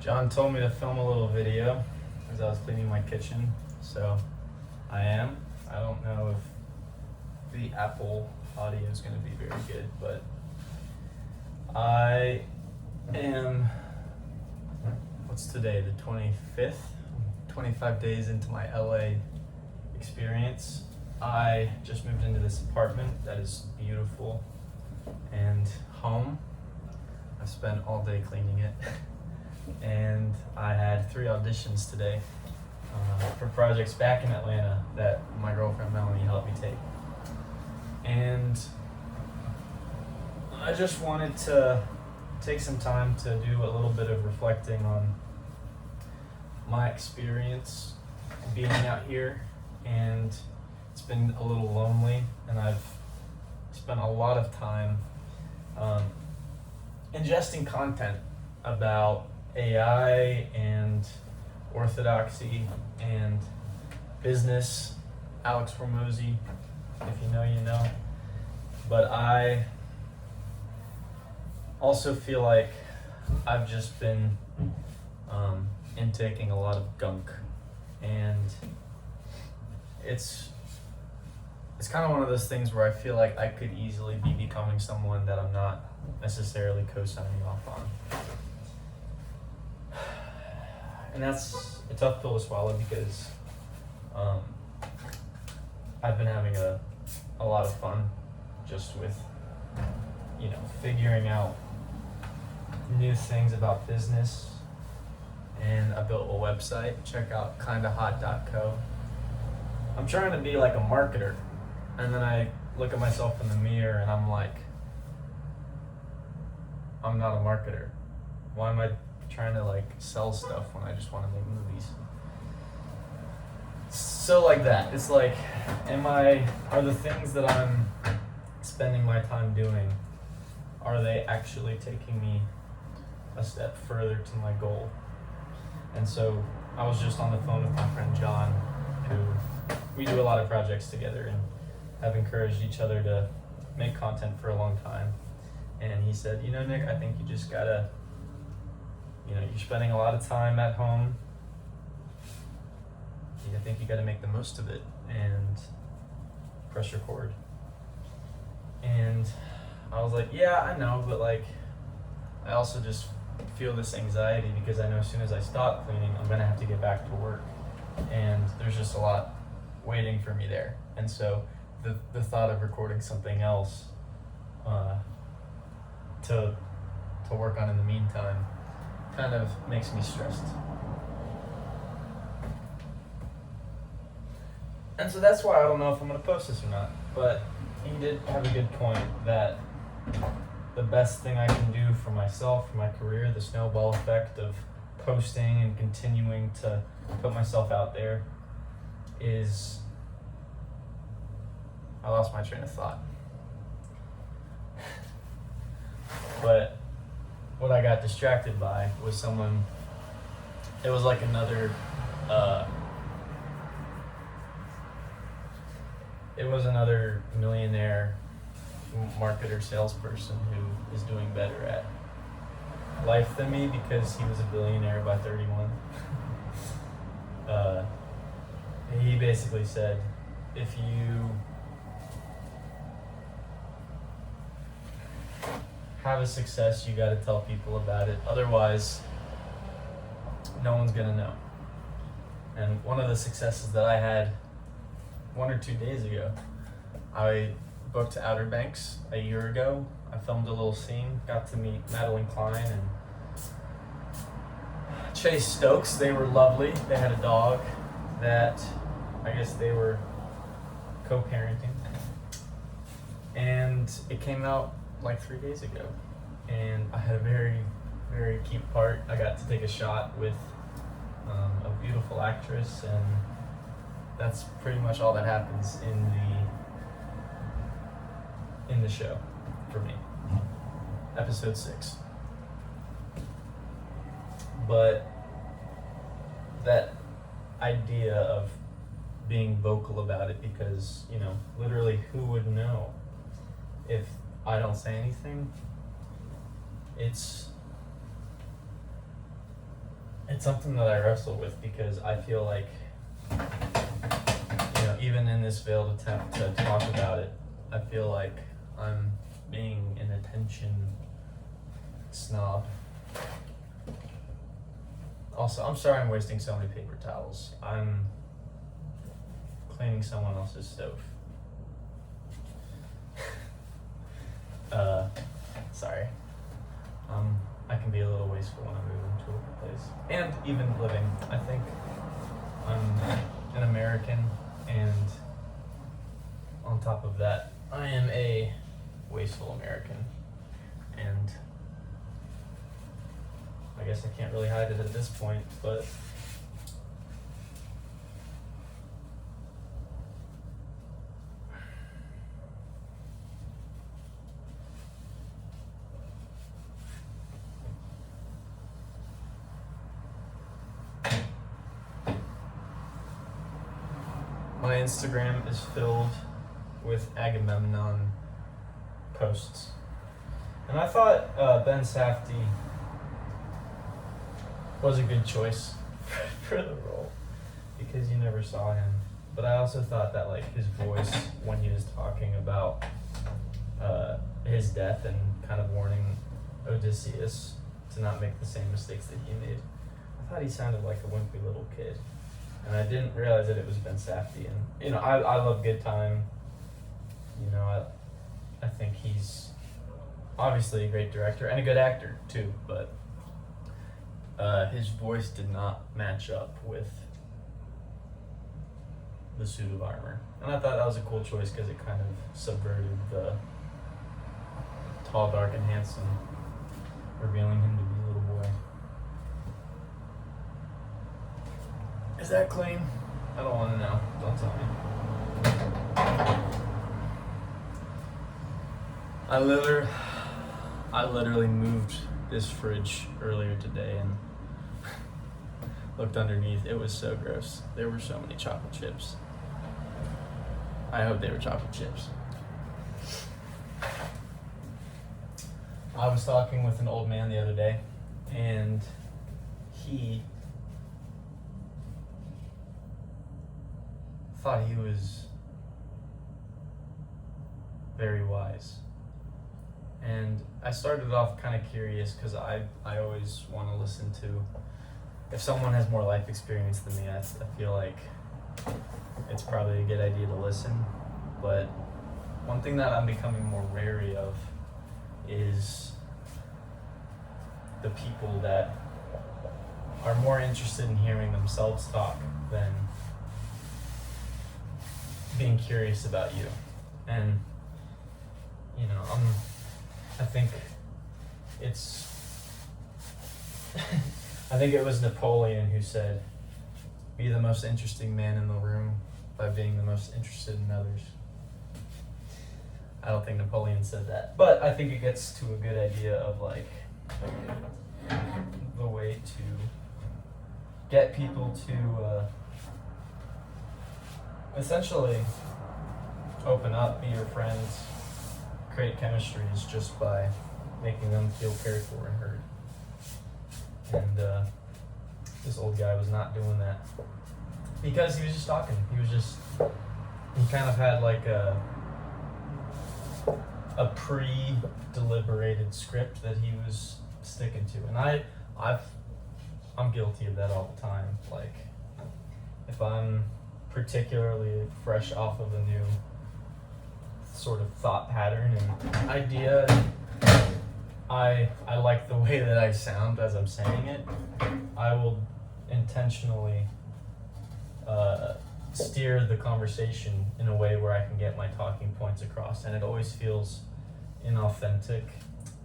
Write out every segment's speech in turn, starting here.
John told me to film a little video as I was cleaning my kitchen, so I am. I don't know if the Apple audio is going to be very good, but I am, what's today, the 25th? 25 days into my LA experience. I just moved into this apartment that is beautiful and home. I spent all day cleaning it. And I had 3 auditions today for projects back in Atlanta that my girlfriend Melanie helped me take. And I just wanted to take some time to do a little bit of reflecting on my experience being out here, and it's been a little lonely, and I've spent a lot of time ingesting content about AI and orthodoxy and business. Alex Hormozy, if you know, you know. But I also feel like I've just been intaking a lot of gunk, and it's kind of one of those things where I feel like I could easily be becoming someone that I'm not necessarily co-signing off on. And that's a tough pill to swallow because I've been having a lot of fun just with, figuring out new things about business. And I built a website. Check out kindahot.co. I'm trying to be like a marketer, and then I look at myself in the mirror and I'm like, I'm not a marketer. Why am I trying to sell stuff when I just want to make movies? So like that. It's like, are the things that I'm spending my time doing, are they actually taking me a step further to my goal? And so I was just on the phone with my friend John, who we do a lot of projects together and have encouraged each other to make content for a long time. And he said, Nick, I think you just gotta, you're spending a lot of time at home. I think you gotta make the most of it and press record. And I was like, yeah, I know, but I also just feel this anxiety because I know as soon as I stop cleaning, I'm gonna have to get back to work, and there's just a lot waiting for me there. And so the thought of recording something else to work on in the meantime kind of makes me stressed. And so that's why I don't know if I'm gonna post this or not. But he did have a good point that the best thing I can do for myself, for my career, the snowball effect of posting and continuing to put myself out there, is, I lost my train of thought. But what I got distracted by was someone, it was like another, millionaire marketer salesperson who is doing better at life than me because he was a billionaire by 31. He basically said, if you have a success, you got to tell people about it. Otherwise, no one's gonna know. And one of the successes that I had 1 or 2 days ago, I booked Outer Banks a year ago. I filmed a little scene, got to meet Madeline Klein and Chase Stokes. They were lovely. They had a dog that I guess they were co-parenting. And it came out 3 days ago. And I had a very, very cute part. I got to take a shot with a beautiful actress, and that's pretty much all that happens in the show for me. Episode 6. But that idea of being vocal about it, because literally who would know if I don't say anything? It's it's something that I wrestle with because I feel like, even in this veiled attempt to talk about it, I feel like I'm being an attention snob. Also, I'm sorry I'm wasting so many paper towels. I'm cleaning someone else's stove. Sorry. I can be a little wasteful when I move into a place. And even living. I think I'm an American, and on top of that, I am a wasteful American. And I guess I can't really hide it at this point, but my Instagram is filled with Agamemnon posts. And I thought Ben Safdie was a good choice for the role because you never saw him. But I also thought that his voice when he was talking about his death and kind of warning Odysseus to not make the same mistakes that he made, I thought he sounded like a wimpy little kid. And I didn't realize that it was Ben Safdie. And I love Good Time. I think he's obviously a great director and a good actor too, but his voice did not match up with the suit of armor. And I thought that was a cool choice because it kind of subverted the tall, dark, and handsome, revealing him to be a little boy. Is that clean? I don't want to know. Don't tell me. I literally moved this fridge earlier today and looked underneath. It was so gross. There were so many chocolate chips. I hope they were chocolate chips. I was talking with an old man the other day, and he thought he was very wise. And I started off kind of curious because I always want to listen to, if someone has more life experience than me, I feel like it's probably a good idea to listen. But one thing that I'm becoming more wary of is the people that are more interested in hearing themselves talk than being curious about you. And I think it was Napoleon who said, "Be the most interesting man in the room by being the most interested in others." I don't think Napoleon said that, but I think it gets to a good idea of the way to get people to essentially open up, be your friends, create chemistries just by making them feel cared for and heard. And this old guy was not doing that because he was just talking. He kind of had a pre-deliberated script that he was sticking to. And I'm guilty of that all the time. If I'm particularly fresh off of a new sort of thought pattern and idea, I like the way that I sound as I'm saying it, I will intentionally steer the conversation in a way where I can get my talking points across, and it always feels inauthentic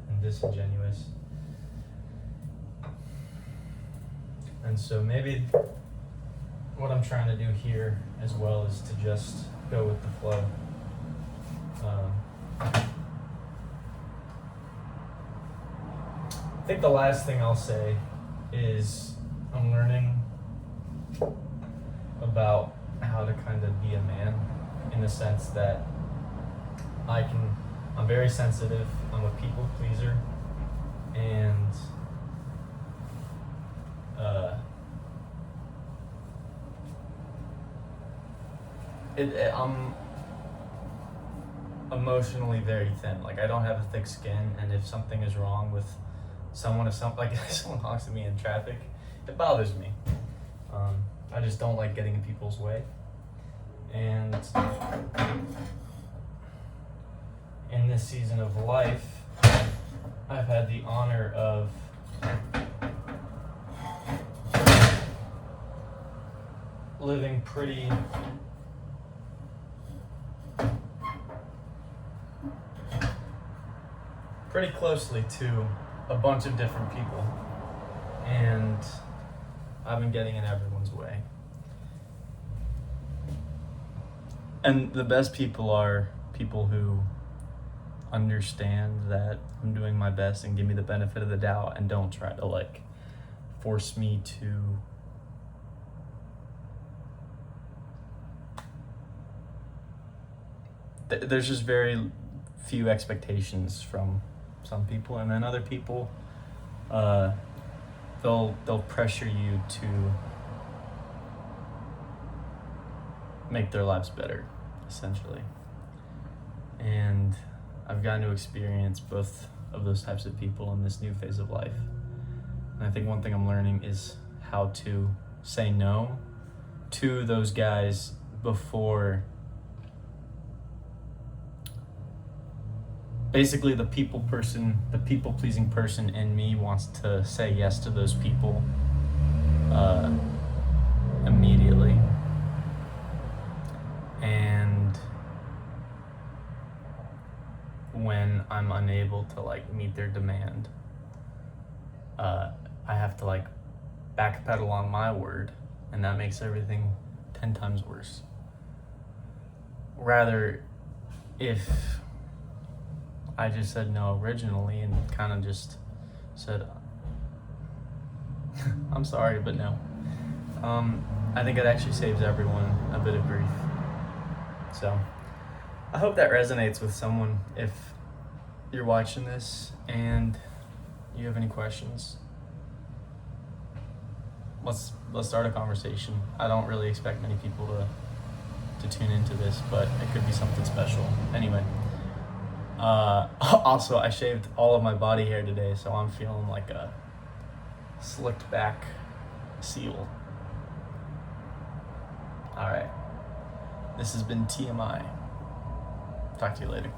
and disingenuous. And so maybe what I'm trying to do here as well is to just go with the flow. I think the last thing I'll say is I'm learning about how to kind of be a man, in the sense that I'm very sensitive, I'm a people pleaser, and I'm emotionally very thin. Like, I don't have a thick skin, and if something is wrong with someone, if someone honks at me in traffic, it bothers me. I just don't like getting in people's way. And in this season of life, I've had the honor of living pretty closely to a bunch of different people, and I've been getting in everyone's way. And the best people are people who understand that I'm doing my best and give me the benefit of the doubt and don't try to like force me to there's just very few expectations from some people, and then other people they'll pressure you to make their lives better, essentially. And I've gotten to experience both of those types of people in this new phase of life. And I think one thing I'm learning is how to say no to those guys before basically the people pleasing person in me wants to say yes to those people immediately. And when I'm unable to like meet their demand, I have to like backpedal on my word, and that makes everything 10 times worse. Rather, if I just said no originally and kind of just said, I'm sorry, but no. I think it actually saves everyone a bit of grief. So I hope that resonates with someone. If you're watching this and you have any questions, let's start a conversation. I don't really expect many people to tune into this, but it could be something special. Anyway. Also, I shaved all of my body hair today, so I'm feeling like a slicked back seal. Alright, this has been TMI. Talk to you later.